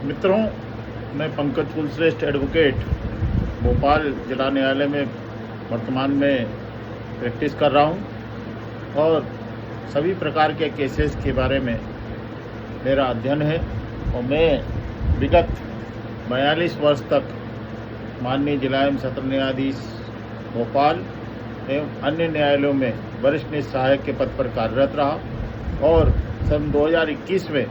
मित्रों, मैं पंकज कुलश्रेष्ठ एडवोकेट भोपाल जिला न्यायालय में वर्तमान में प्रैक्टिस कर रहा हूं और सभी प्रकार के केसेस के बारे में मेरा अध्ययन है और मैं विगत 42 वर्ष तक माननीय जिला एवं सत्र न्यायाधीश भोपाल एवं अन्य न्यायालयों में वरिष्ठ न्याय सहायक के पद पर कार्यरत रहा और सन 2021 में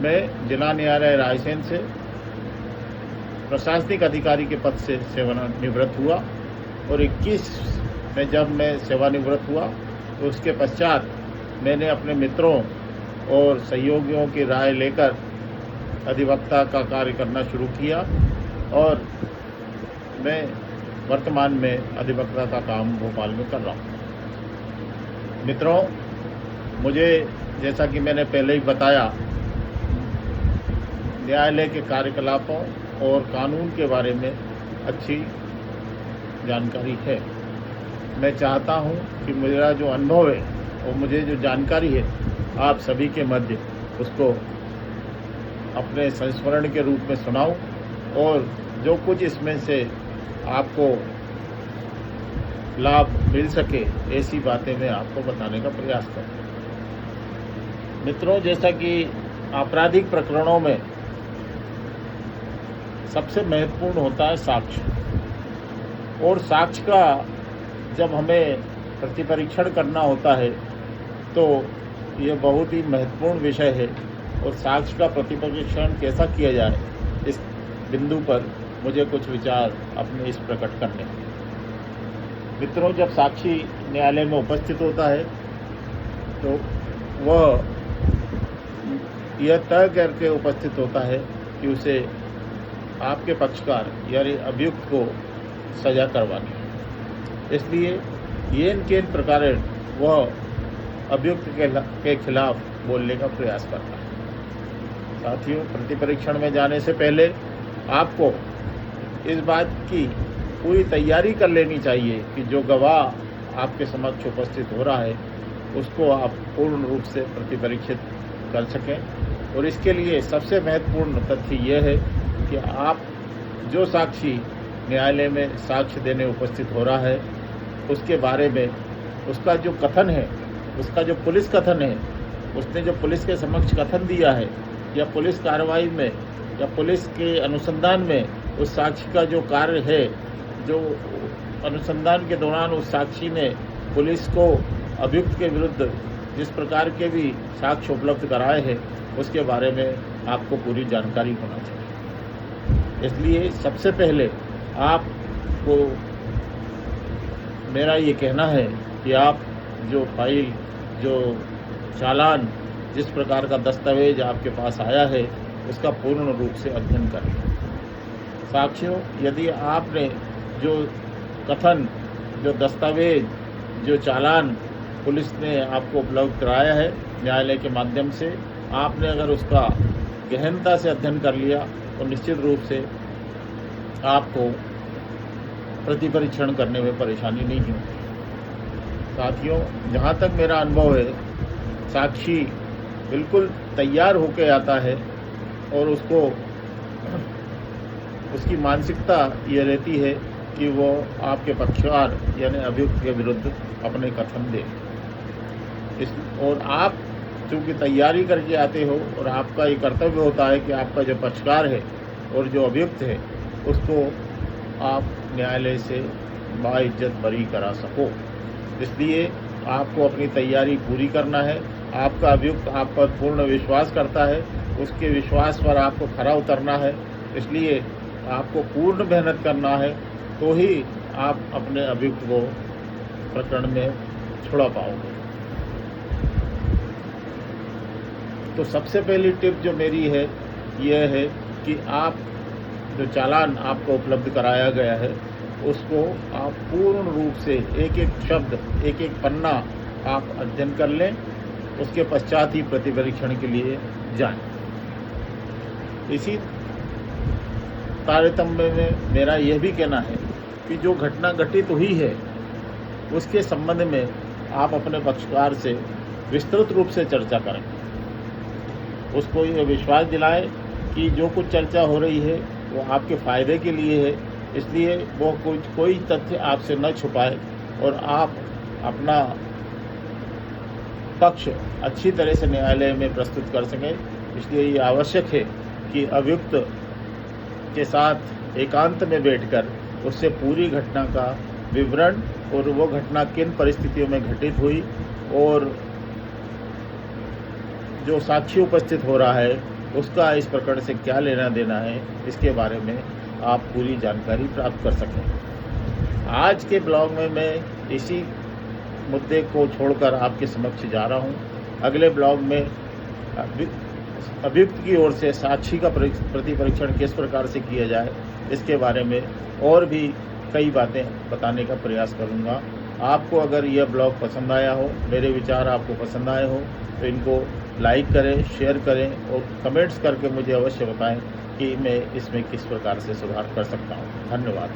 मैं जिला न्यायालय रायसेन से प्रशासनिक अधिकारी के पद से सेवानिवृत्त हुआ और 21 में जब मैं सेवानिवृत्त हुआ तो उसके पश्चात मैंने अपने मित्रों और सहयोगियों की राय लेकर अधिवक्ता का कार्य करना शुरू किया और मैं वर्तमान में अधिवक्ता का काम भोपाल में कर रहा हूँ। मित्रों, मुझे जैसा कि मैंने पहले ही बताया, न्यायालय के कार्यकलापों और कानून के बारे में अच्छी जानकारी है। मैं चाहता हूं कि मेरा जो अनुभव है और मुझे जो जानकारी है आप सभी के मध्य उसको अपने संस्मरण के रूप में सुनाऊं और जो कुछ इसमें से आपको लाभ मिल सके ऐसी बातें मैं आपको बताने का प्रयास करूं। मित्रों, जैसा कि आपराधिक प्रकरणों में सबसे महत्वपूर्ण होता है साक्ष्य, और साक्ष्य का जब हमें प्रतिपरीक्षण करना होता है तो ये बहुत ही महत्वपूर्ण विषय है और साक्ष्य का प्रतिपरीक्षण कैसा किया जाए इस बिंदु पर मुझे कुछ विचार अपने इस प्रकट करने हैं। मित्रों, जब साक्षी न्यायालय में उपस्थित होता है तो वह यह तय करके उपस्थित होता है कि उसे आपके पक्षकार यानी अभियुक्त को सजा करवानी है। इसलिए येन केन प्रकार वह अभियुक्त के खिलाफ बोलने का प्रयास करता है। साथियों, प्रतिपरीक्षण में जाने से पहले आपको इस बात की पूरी तैयारी कर लेनी चाहिए कि जो गवाह आपके समक्ष उपस्थित हो रहा है उसको आप पूर्ण रूप से प्रतिपरीक्षित कर सकें। और इसके लिए सबसे महत्वपूर्ण तथ्य यह है कि आप जो साक्षी न्यायालय में साक्ष्य देने उपस्थित हो रहा है उसके बारे में उसका जो कथन है, उसका जो पुलिस कथन है, उसने जो पुलिस के समक्ष कथन दिया है या पुलिस कार्रवाई में या पुलिस के अनुसंधान में उस साक्षी का जो कार्य है, जो अनुसंधान के दौरान उस साक्षी ने पुलिस को अभियुक्त के विरुद्ध जिस प्रकार के भी साक्ष्य उपलब्ध कराए हैं उसके बारे में आपको पूरी जानकारी होना चाहिए। इसलिए सबसे पहले आपको मेरा ये कहना है कि आप जो फाइल, जो चालान, जिस प्रकार का दस्तावेज आपके पास आया है उसका पूर्ण रूप से अध्ययन करें। साथियों, यदि आपने जो कथन, जो दस्तावेज, जो चालान पुलिस ने आपको उपलब्ध कराया है न्यायालय के माध्यम से, आपने अगर उसका गहनता से अध्ययन कर लिया तो निश्चित रूप से आपको प्रतिपरीक्षण करने में परेशानी नहीं होगी। साथियों, जहाँ तक मेरा अनुभव है, साक्षी बिल्कुल तैयार होकर आता है और उसको उसकी मानसिकता ये रहती है कि वो आपके पक्षकार यानी अभियुक्त के विरुद्ध अपने कथन दे। और आप चूँकि तैयारी करके आते हो और आपका ये कर्तव्य होता है कि आपका जो पक्षकार है और जो अभियुक्त है उसको आप न्यायालय से बाइज्जत बरी करा सको। इसलिए आपको अपनी तैयारी पूरी करना है। आपका अभियुक्त आप पर पूर्ण विश्वास करता है, उसके विश्वास पर आपको खरा उतरना है। इसलिए आपको पूर्ण मेहनत करना है तो ही आप अपने अभियुक्त को प्रकरण में छुड़ा पाओगे। तो सबसे पहली टिप जो मेरी है यह है कि आप जो चालान आपको उपलब्ध कराया गया है उसको आप पूर्ण रूप से एक एक शब्द, एक एक पन्ना आप अध्ययन कर लें। उसके पश्चात ही प्रतिपरीक्षण के लिए जाएं। इसी तारतम्य में मेरा यह भी कहना है कि जो घटना घटित हुई है उसके संबंध में आप अपने पक्षकार से विस्तृत रूप से चर्चा करें। उसको ये विश्वास दिलाएं कि जो कुछ चर्चा हो रही है वो आपके फ़ायदे के लिए है, इसलिए वो कोई तथ्य आपसे न छुपाए और आप अपना पक्ष अच्छी तरह से न्यायालय में प्रस्तुत कर सकें। इसलिए ये आवश्यक है कि अभियुक्त के साथ एकांत में बैठकर उससे पूरी घटना का विवरण और वो घटना किन परिस्थितियों में घटित हुई और जो साक्षी उपस्थित हो रहा है उसका इस प्रकरण से क्या लेना देना है, इसके बारे में आप पूरी जानकारी प्राप्त कर सकें। आज के ब्लॉग में मैं इसी मुद्दे को छोड़कर आपके समक्ष जा रहा हूं। अगले ब्लॉग में अभियुक्त की ओर से साक्षी का प्रति परीक्षण किस प्रकार से किया जाए, इसके बारे में और भी कई बातें बताने का प्रयास करूंगा। आपको अगर यह ब्लॉग पसंद आया हो, मेरे विचार आपको पसंद आए हो, तो इनको लाइक करें, शेयर करें और कमेंट्स करके मुझे अवश्य बताएं कि मैं इसमें किस प्रकार से सुधार कर सकता हूं। धन्यवाद।